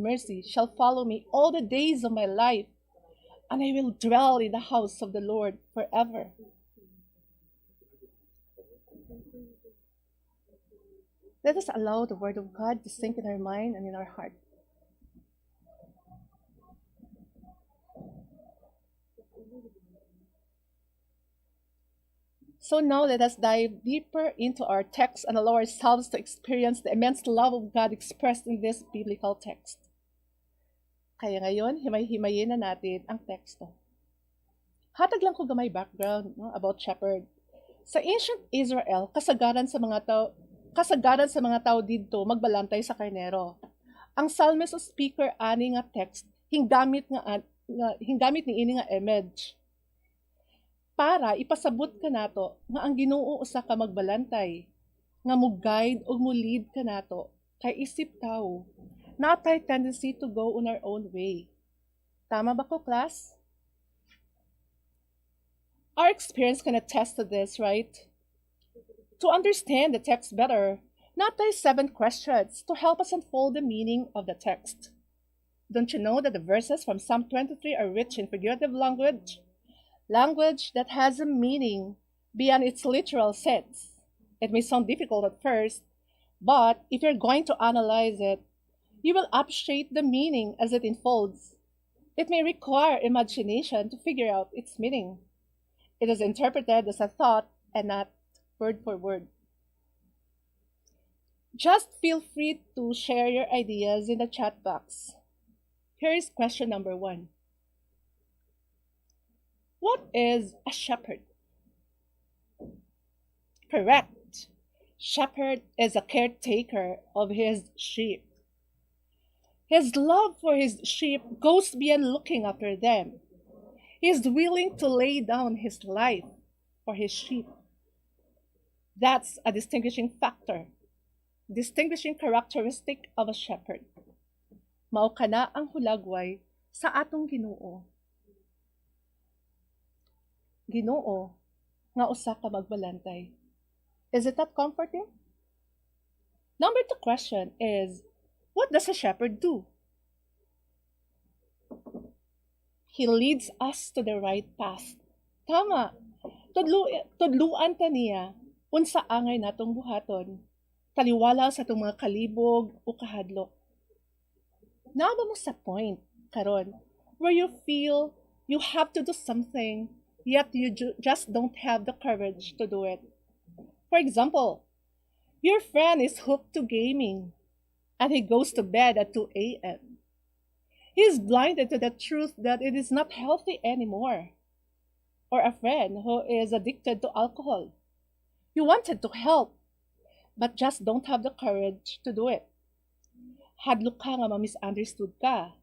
and mercy shall follow me all the days of my life, and I will dwell in the house of the Lord forever. Let us allow the Word of God to sink in our mind and in our heart. So now let us dive deeper into our text and allow ourselves to experience the immense love of God expressed in this biblical text. Kaya ngayon, himay-himayin na natin ang teksto. Hatag lang ko gamay background about shepherd. Sa ancient Israel, kasagaran sa mga tao dito magbalantay sa karnero. Ang psalmist o speaker ani nga text hinggamit ni ini nga image para ipasabot ka nato nga ang Ginoo usa ka magbalantay nga mo-guide o mo-lead ka nato kay isip tao natay tendency to go on our own way. Tama ba ko, class? Our experience can attest to this, right? To understand the text better, natay 7 questions to help us unfold the meaning of the text. Don't you know that the verses from Psalm 23 are rich in figurative language? Language that has a meaning beyond its literal sense. It may sound difficult at first, but if you're going to analyze it, you will appreciate the meaning as it unfolds. It may require imagination to figure out its meaning. It is interpreted as a thought and not word for word. Just feel free to share your ideas in the chat box. Here is question number 1. What is a shepherd? Correct. Shepherd is a caretaker of his sheep. His love for his sheep goes beyond looking after them. He is willing to lay down his life for his sheep. That's a distinguishing factor, distinguishing characteristic of a shepherd. Mao kana ang hulagway sa atong Ginoo. Ginoo nga usa ka magbalantay. Is it not comforting? Number 2 question is, what does a shepherd do? He leads us to the right path. Tama. Tudluan ta niya unsa angay natong buhaton. Taliwala sa atong mga kalibog o kahadlok. Naaba mo sa point karon where you feel you have to do something yet you just don't have the courage to do it. For example, your friend is hooked to gaming and he goes to bed at 2 a.m. He is blinded to the truth that it is not healthy anymore. Or a friend who is addicted to alcohol. You wanted to help, but just don't have the courage to do it. Hadlok ka nga ma-misunderstood ka.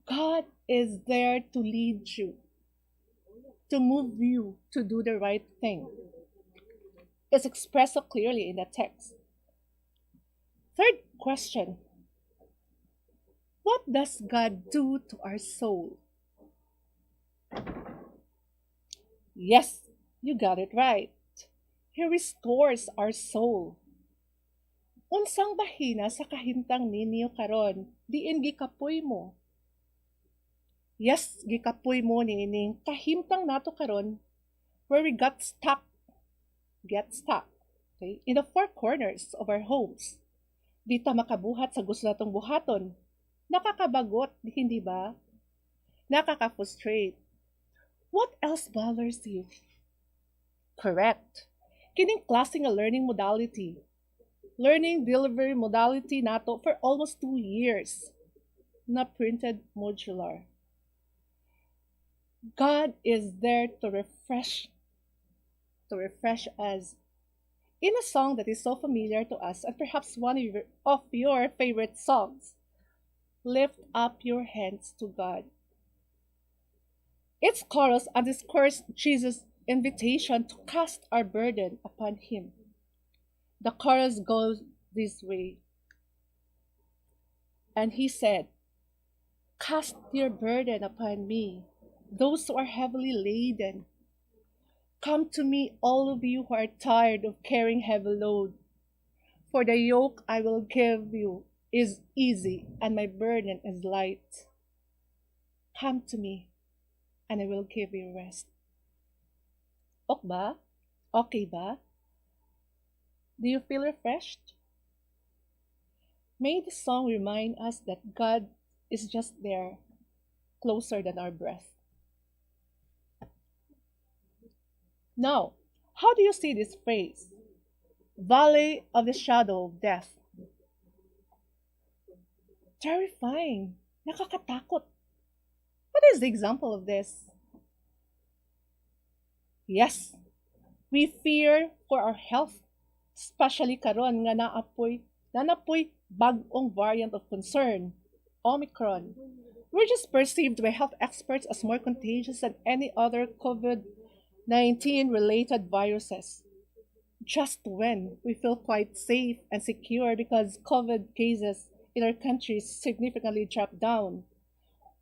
God is there to lead you, to move you to do the right thing. It's expressed so clearly in the text. Third question. What does God do to our soul? Yes, you got it right. He restores our soul. Unsang bahina sa kahimtang ninyo karon, diin gikapoy mo. Yes, gikapoy mo nining kahimtang nato karon where we get stuck, okay, in the 4 corners of our homes. Di ta makabuhat sa gusto natong buhaton. Nakakabagot, hindi ba? Nakaka-frustrate. What else bothers you? Correct. Kining klase nga learning modality. Learning delivery modality nato for almost 2 years. Na printed modular. God is there to refresh us. In a song that is so familiar to us and perhaps one of your favorite songs, Lift Up Your Hands to God. Its chorus underscores Jesus' invitation to cast our burden upon Him. The chorus goes this way. And He said, "Cast your burden upon me, those who are heavily laden. Come to me, all of you who are tired of carrying heavy load. For the yoke I will give you is easy and my burden is light. Come to me and I will give you rest. Ok ba? Okay ba? Do you feel refreshed? May the song remind us that God is just there, closer than our breath. Now, how do you see this phrase? Valley of the shadow of death. Terrifying. Nakakatakot. What is the example of this? Yes, we fear for our health, especially karon nga nanapoy bag-ong variant of concern, Omicron, which is perceived by health experts as more contagious than any other COVID-19 related viruses. Just when we feel quite safe and secure because COVID cases in our country significantly dropped down,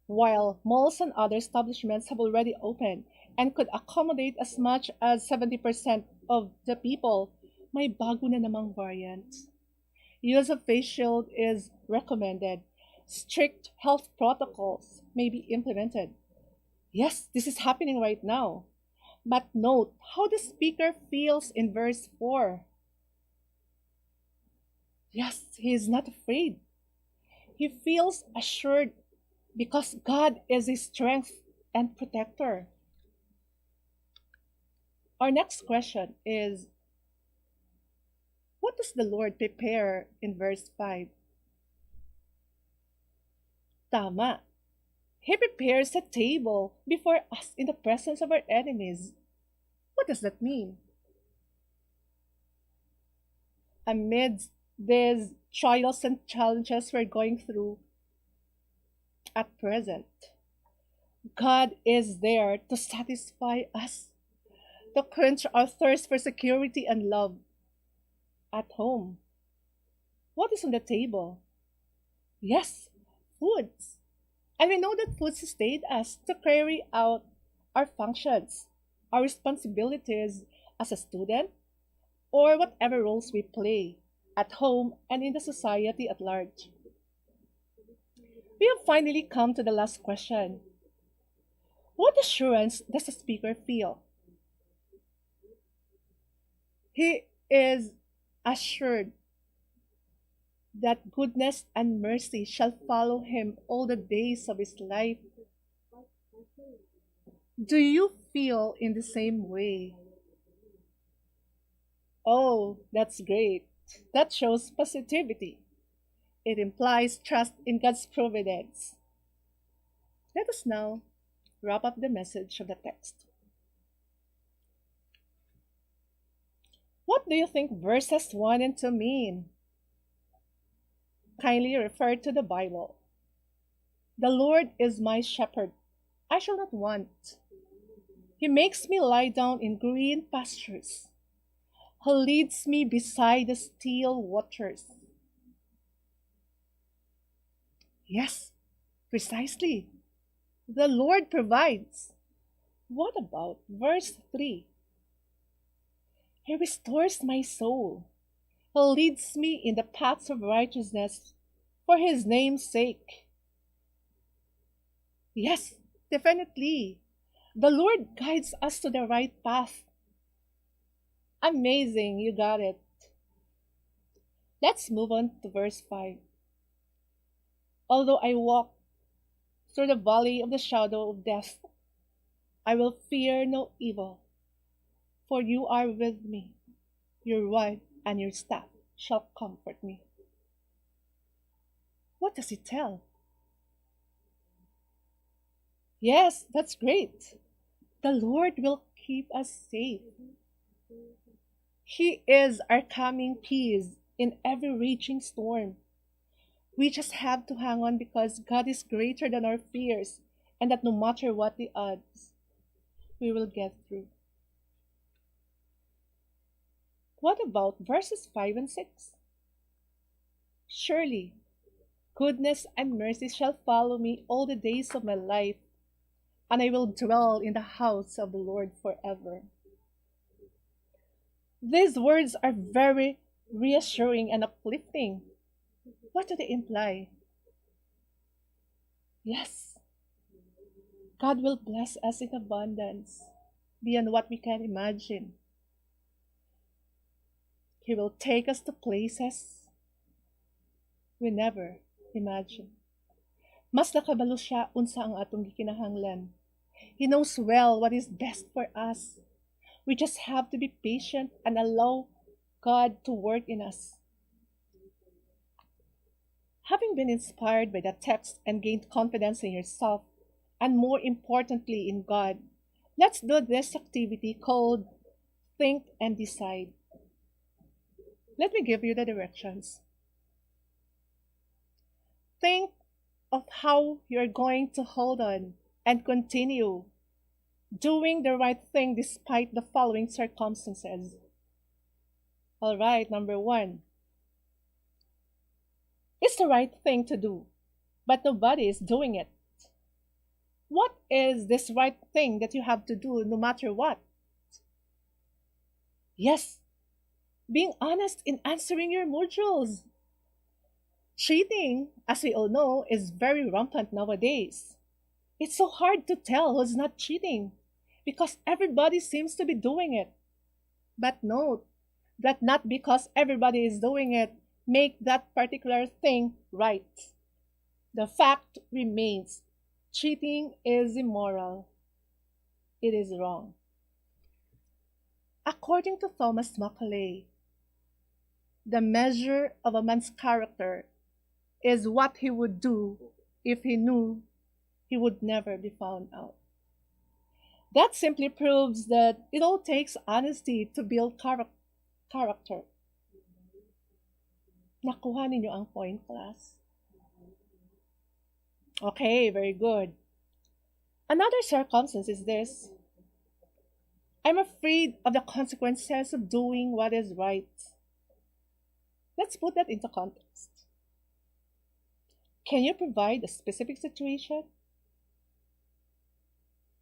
while malls and other establishments have already opened and could accommodate as much as 70% of the people, may bago na namang variant. Use of face shield is recommended. Strict health protocols may be implemented. Yes, this is happening right now. But note how the speaker feels in verse 4. Yes, he is not afraid. He feels assured because God is his strength and protector. Our next question is, what does the Lord prepare in verse 5? Tama. He prepares a table before us in the presence of our enemies. What does that mean? Amidst these trials and challenges we're going through at present, God is there to satisfy us, to quench our thirst for security and love at home. What is on the table? Yes, foods. And we know that food sustained us to carry out our functions, our responsibilities as a student, or whatever roles we play at home and in the society at large. We have finally come to the last question. What assurance does the speaker feel? He is assured that goodness and mercy shall follow him all the days of his life. Do you feel in the same way? Oh, that's great. That shows positivity. It implies trust in God's providence. Let us now wrap up the message of the text. What do you think verses 1 and 2 mean? Kindly refer to the Bible. The Lord is my shepherd. I shall not want. He makes me lie down in green pastures. He leads me beside the still waters. Yes, precisely. The Lord provides. What about verse 3? He restores my soul. He leads me in the paths of righteousness for his name's sake. Yes, definitely. The Lord guides us to the right path. Amazing, you got it. Let's move on to verse 5. Although I walk through the valley of the shadow of death, I will fear no evil, for you are with me. Your rod and your staff shall comfort me. What does it tell? Yes, that's great. The Lord will keep us safe. He is our calming peace in every raging storm. We just have to hang on because God is greater than our fears, and that no matter what the odds, we will get through. What about verses 5 and 6? Surely, goodness and mercy shall follow me all the days of my life, and I will dwell in the house of the Lord forever. These words are very reassuring and uplifting. What do they imply? Yes, God will bless us in abundance beyond what we can imagine. He will take us to places we never imagined. Mas nakabalo siya unsa ang atong gikinahanglan. He knows well what is best for us. We just have to be patient and allow God to work in us. Having been inspired by the text and gained confidence in yourself, and more importantly in God, let's do this activity called Think and Decide. Let me give you the directions. Think of how you're going to hold on and continue doing the right thing despite the following circumstances. All right, number one. It's the right thing to do, but nobody is doing it. What is this right thing that you have to do no matter what? Yes, being honest in answering your modules. Cheating, as we all know, is very rampant nowadays. It's so hard to tell who's not cheating because everybody seems to be doing it. But note that not because everybody is doing it, make that particular thing right. The fact remains cheating is immoral. It is wrong. According to Thomas Macaulay, the measure of a man's character is what he would do if he knew he would never be found out. That simply proves that it all takes honesty to build character. Nakuha ninyo ang point, class? Okay, very good. Another circumstance is this. I'm afraid of the consequences of doing what is right. Let's put that into context. Can you provide a specific situation?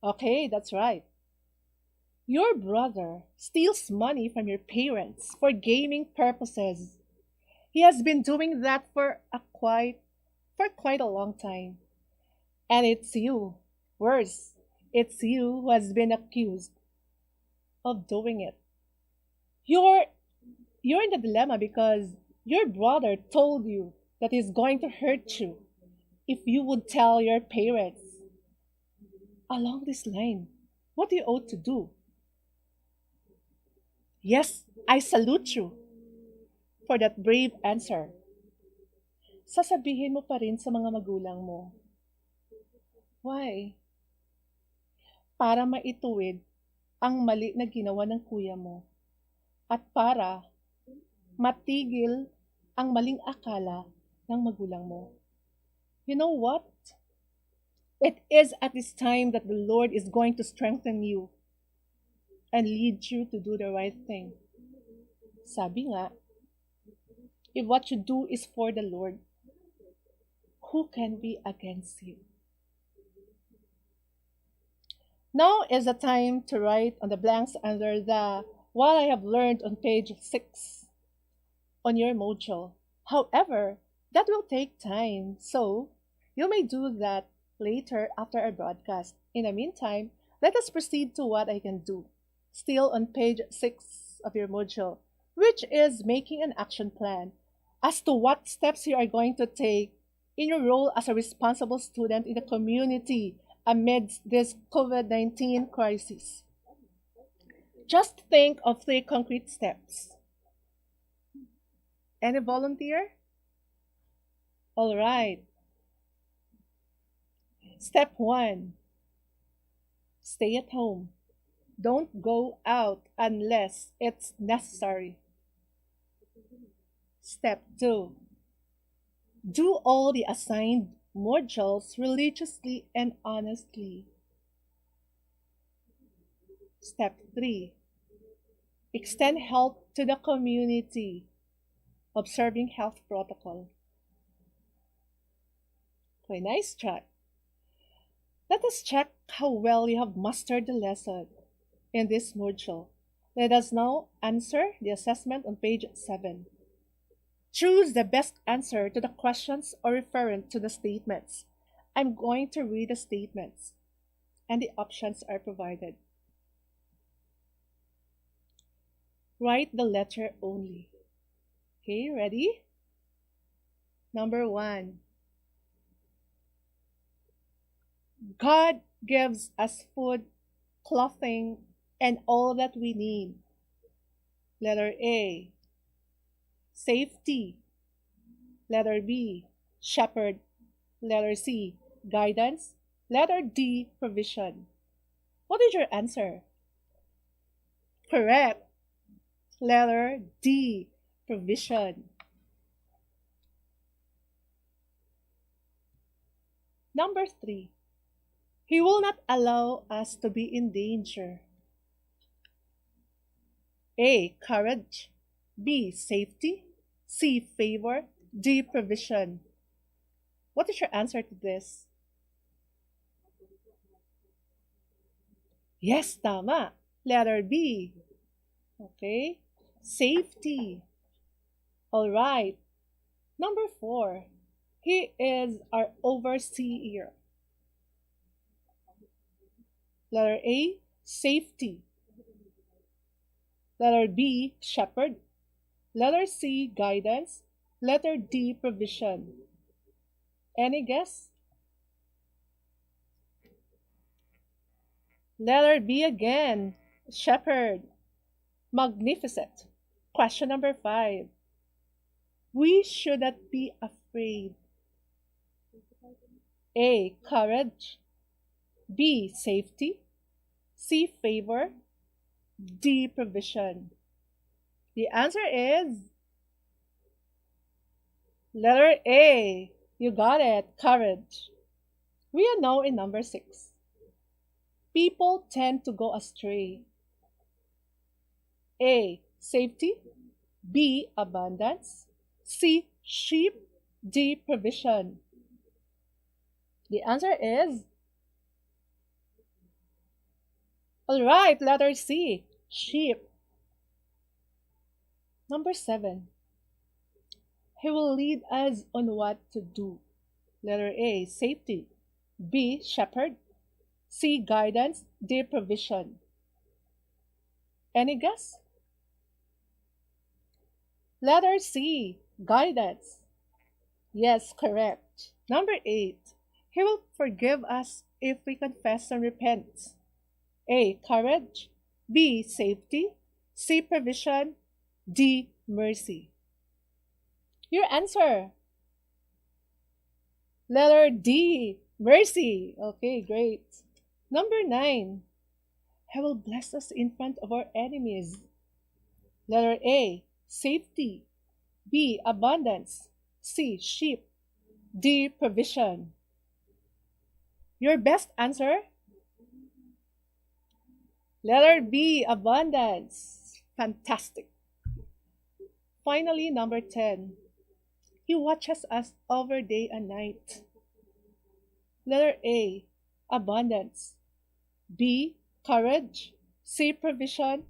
Okay, that's right. Your brother steals money from your parents for gaming purposes. He has been doing that for quite a long time. And it's you, worse, it's you who has been accused of doing it. You're in the dilemma because your brother told you that he's going to hurt you if you would tell your parents. Along this line, what do you ought to do? Yes, I salute you for that brave answer. Sasabihin mo pa rin sa mga magulang mo. Why? Para maituwid ang mali na ginawa ng kuya mo at para matigil ang maling akala ng magulang mo. You know what? It is at this time that the Lord is going to strengthen you and lead you to do the right thing. Sabi nga, if what you do is for the Lord, who can be against you? Now is the time to write on the blanks under the what I have learned on page 6 on your module. However, that will take time, so you may do that later after our broadcast. In the meantime, let us proceed to what I can do. Still on page 6 of your module, which is making an action plan as to what steps you are going to take in your role as a responsible student in the community amidst this COVID-19 crisis. Just think of 3 concrete steps. Any volunteer? All right. Step 1. Stay at home. Don't go out unless it's necessary. Step 2. Do all the assigned modules religiously and honestly. Step 3. Extend help to the community, observing health protocol. Okay, nice try. Let us check how well you have mastered the lesson in this module. Let us now answer the assessment on page 7. Choose the best answer to the questions or referent to the statements. I'm going to read the statements, and the options are provided. Write the letter only. Okay, ready? Number 1. God gives us food, clothing, and all that we need. Letter A. Safety. Letter B. Shepherd. Letter C. Guidance. Letter D. Provision. What is your answer? Correct. Letter D. Provision. Number 3. He will not allow us to be in danger. A. Courage. B. Safety. C. Favor. D. Provision. What is your answer to this? Yes, tama. Letter B. Okay. Safety. All right. Number 4. He is our overseer. Letter A. Safety. Letter B. Shepherd. Letter C. Guidance. Letter D. Provision. Any guess? Letter B again. Shepherd. Magnificent. Question number 5. We should not be afraid. A. Courage. B. Safety. C. Favor. D. Provision. The answer is letter A. You got it. Courage. We are now in number 6. People tend to go astray. A. Safety. B. Abundance. C. Sheep. D. Provision. The answer is all right. Letter C. Sheep. Number 7. He will lead us on what to do. Letter A. Safety. B. Shepherd. C. Guidance. D. Provision. Any guess? Letter C. Guidance. Yes, correct. Number 8. He will forgive us if we confess and repent. A. Courage. B. Safety. C. Provision. D. Mercy. Your answer. Letter D. Mercy. Okay, great. Number 9. He will bless us in front of our enemies. Letter A. Safety. B. Abundance. C. Sheep. D. Provision. Your best answer? Letter B. Abundance. Fantastic. Finally, number 10. He watches us over day and night. Letter A. Abundance. B. Courage. C. Provision.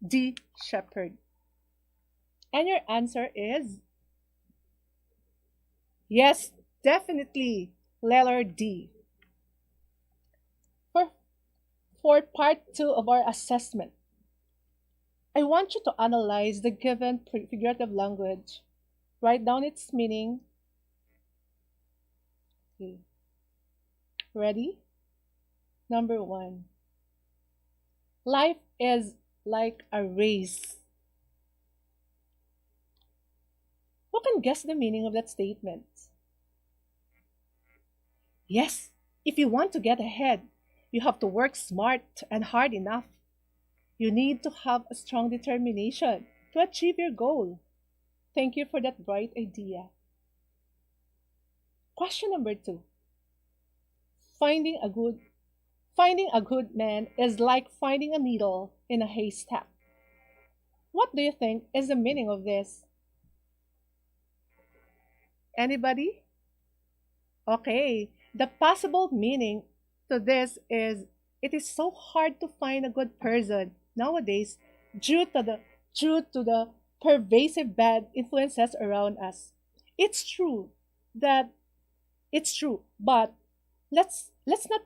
D. Shepherd. And your answer is yes, definitely letter D. For part 2 of our assessment, I want you to analyze the given figurative language. Write down its meaning. Okay. Ready? Number 1. Life is like a race. Who can guess the meaning of that statement? Yes, if you want to get ahead, you have to work smart and hard enough. You need to have a strong determination to achieve your goal. Thank you for that bright idea. Question number 2. Finding a good man is like finding a needle in a haystack. What do you think is the meaning of this? Anybody? Okay, the possible meaning to this is it is so hard to find a good person nowadays due to the pervasive bad influences around us. It's true that it's true, but let's not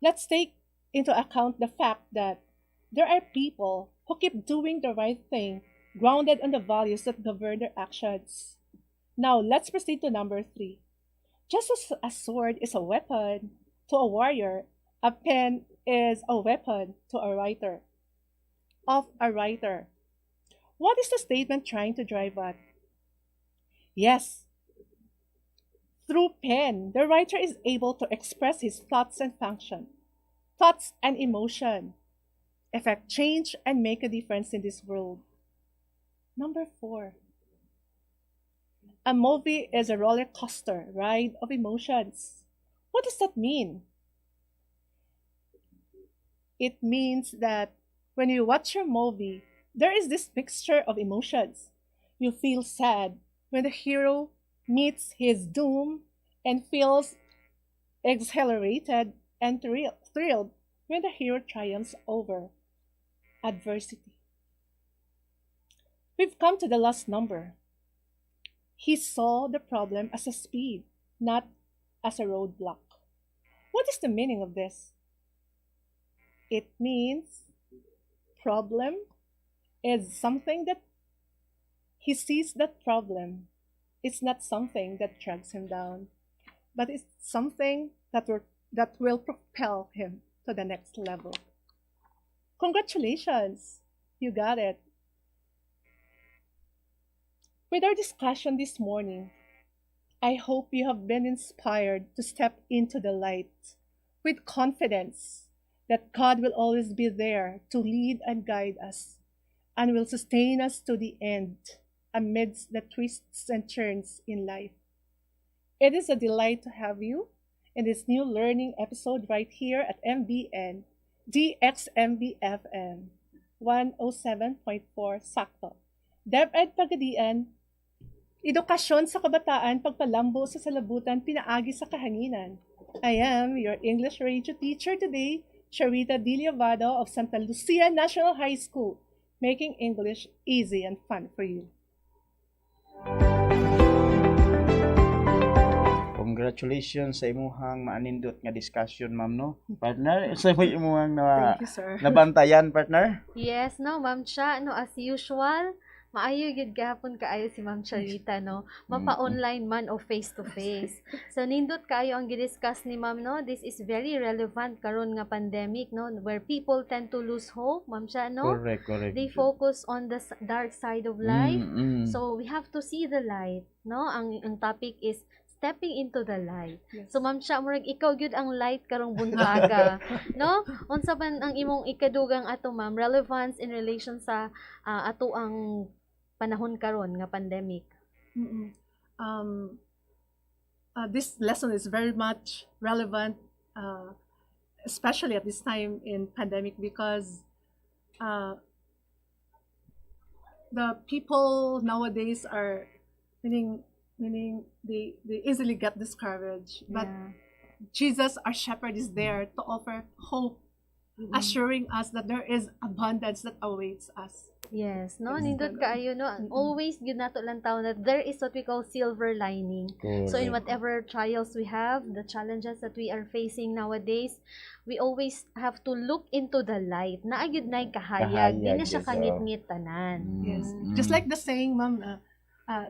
let's take into account the fact that there are people who keep doing the right thing, grounded on the values that govern their actions. Now, let's proceed to number three. Just as a sword is a weapon to a warrior, a pen is a weapon to a writer. Of a writer. What is the statement trying to drive at? Yes, through pen, the writer is able to express his thoughts and emotion, affect change, and make a difference in this world. Number four, a movie is a roller coaster ride of emotions. What does that mean? It means that when you watch your movie, there is this mixture of emotions. You feel sad when the hero meets his doom and feels exhilarated and thrilled when the hero triumphs over adversity. We've come to the last number. He saw the problem as a speed, not as a roadblock. What is the meaning of this? It means problem is something that he sees that problem. It's not something that drags him down, but it's something that will propel him to the next level. Congratulations! You got it. With our discussion this morning, I hope you have been inspired to step into the light with confidence that God will always be there to lead and guide us and will sustain us to the end amidst the twists and turns in life. It is a delight to have you in this new learning episode right here at MBN, DXMBFM 107.4 Sakto. Deped Pagadian, edukasyon sa kabataan, pagpalambo sa salabutan, pinaagi sa kahanginan. I am your English radio teacher today, Charita Diliavado of Santa Lucia National High School, making English easy and fun for you. Congratulations sa imuhang maanindot nga discussion, ma'am, no? Partner, sa imuhang Thank you, sir. nabantayan, partner? Yes, no, Ma'am Cha, no, as usual, maayo gid gahapon kaayo si Ma'am Charita, no, mapa-online man o face-to-face. So, nindot kaayo ang gidiscuss ni Ma'am, no, this is very relevant karon nga pandemic, no, where people tend to lose hope, Ma'am Cha, no? Correct. They focus on the dark side of life. So, we have to see the light, no? Ang topic is stepping into the light. Yes. So, Ma'am Cha, murag ikaw gyud ang light karong buntaga, no? Unsa man ang imong ikadugang ato, Ma'am, relevance in relation sa ato ang panahon karon nga pandemic. This lesson is very much relevant, especially at this time in pandemic, because the people nowadays are meaning they easily get discouraged. But Yeah. Jesus, our shepherd, is there to offer hope, assuring us that there is abundance that awaits us. Yes, no, Yes. nindot kaayo, no, always gyud nato lang taon that there is what we call silver lining. So in whatever trials we have, the challenges that we are facing nowadays, we always have to look into the light. Naa gyud nay kahayag, di na siya yes, kangit-ngit tanan. Yes, just like the saying, Ma'am,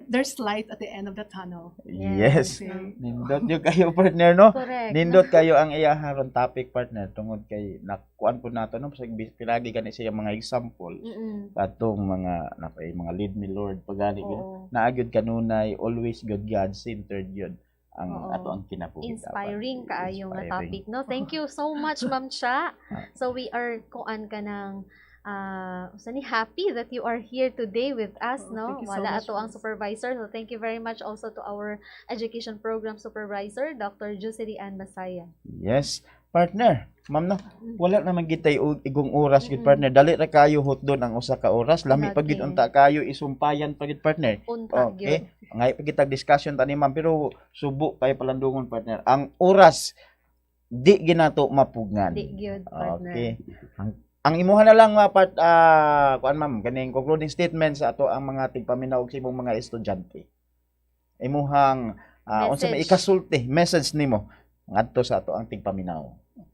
there's light at the end of the tunnel. Yes. Okay. Nindot yung kayo, partner, no? Correct. Nindot kayo ang iyaharon topic, partner, tungod kay nakuan po nato, no? Pinagi gani siya mga example. Katong mga mga lead me Lord pagani Oo. naagid kanunay always God-centered yun ang Oo. ato ang kinabuhi. Inspiring kaayo nga Inspiring. topic, no? Thank you so much, Ma'am Cha. So we are kuan ka ng happy that you are here today with us, Oh, no? thank you so Wala much, ato ang Miss. supervisor. So thank you very much also to our education program supervisor, Dr. Jocelyn Ann Masaya. Yes, partner. Ma'am, no, wala naman gitay igong oras gid, partner. Dali ra kayo hotdon ang usa ka oras. Lami pa gid Lagi. unta kayo isumpayan pa gid, partner. Unta gyud. Okay. Ngay pa kitag discussion tani, ma'am, pero subo kayo palandungon, partner. Ang oras di ginato mapugnan. Di gyud, partner. Okay. Ang ang imuha na lang part kuan ma'am kaning concluding statement sa ato ang mga tigpaminaw sa imong mga estudyante. Imuhang unsa may ikasulti message nimo ngadto sa ato ang tigpaminaw.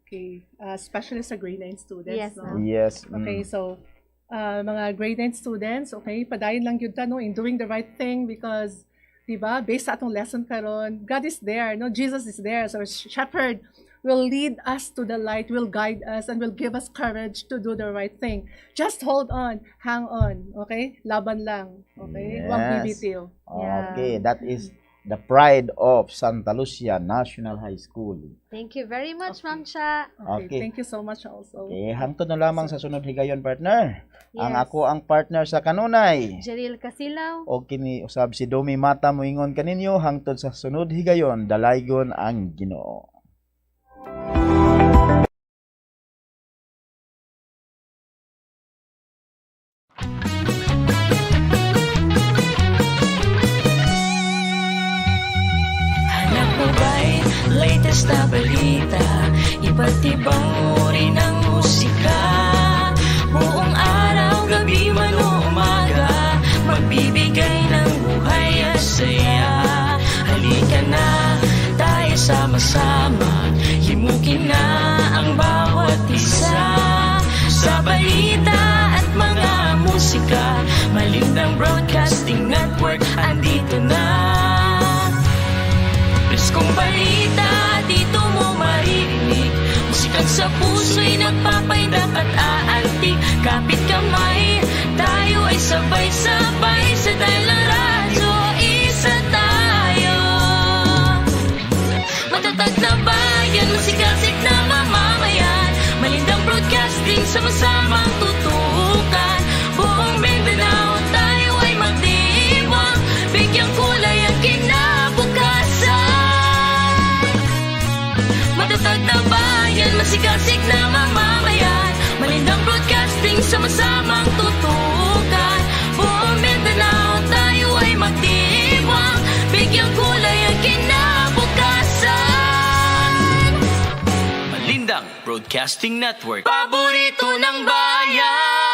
Okay. Especially sa grade 9 students. Yes, no? ma'am. Yes. Okay, so mga grade 9 students, okay, padayon lang yun no, in doing the right thing because, diba, based sa atong lesson karon, God is there, no? Jesus is there. So, shepherd will lead us to the light, will guide us, and will give us courage to do the right thing. Just hold on, hang on, okay? Laban lang, okay? Huwag Yes. bibitiw. Okay, that is the pride of Santa Lucia National High School. Thank you very much, Ma'am Cha. Okay, Okay. thank you so much also. Okay, hangtod na lamang sa sunod higayon partner. Ang Yes. ako ang partner sa kanunay. Jeril Casilaw. O kini usab si Domi Mata moingon kaninyo hangtod sa sunod higayon dalaygon ang Ginoo. Hanap mo ba'y latest na balita? Iba't ibang uri ng musika. Buong araw, gabi man o umaga, magbibigay ng buhay at saya. Halika na, tayo sama-sama, himukin na ang bawat isa. Sa balita at mga musika, Malindang Broadcasting Network, andito na. Preskong balita, dito mo maririnig. Musikang sa puso'y nagpapaindak at aantig. Kapit kamay, tayo ay sabay-sabay. Sa Daila Radyo, isa tayo. Matatag na bayan, masigasig na mamamayan. Malindang Broadcasting, sama-samang tutukan. Buong Mindanao, tayo ay magdiwang. Bigyang kulay ang kinabukasan. Matatag na bayan, masigasig na mamamayan. Malindang Broadcasting, sama-samang tutukan. Buong Mindanao, tayo ay magdiwang. Bigyang kulay ang kinabukasan. Malindang Broadcasting Network. Paborito ng bayan.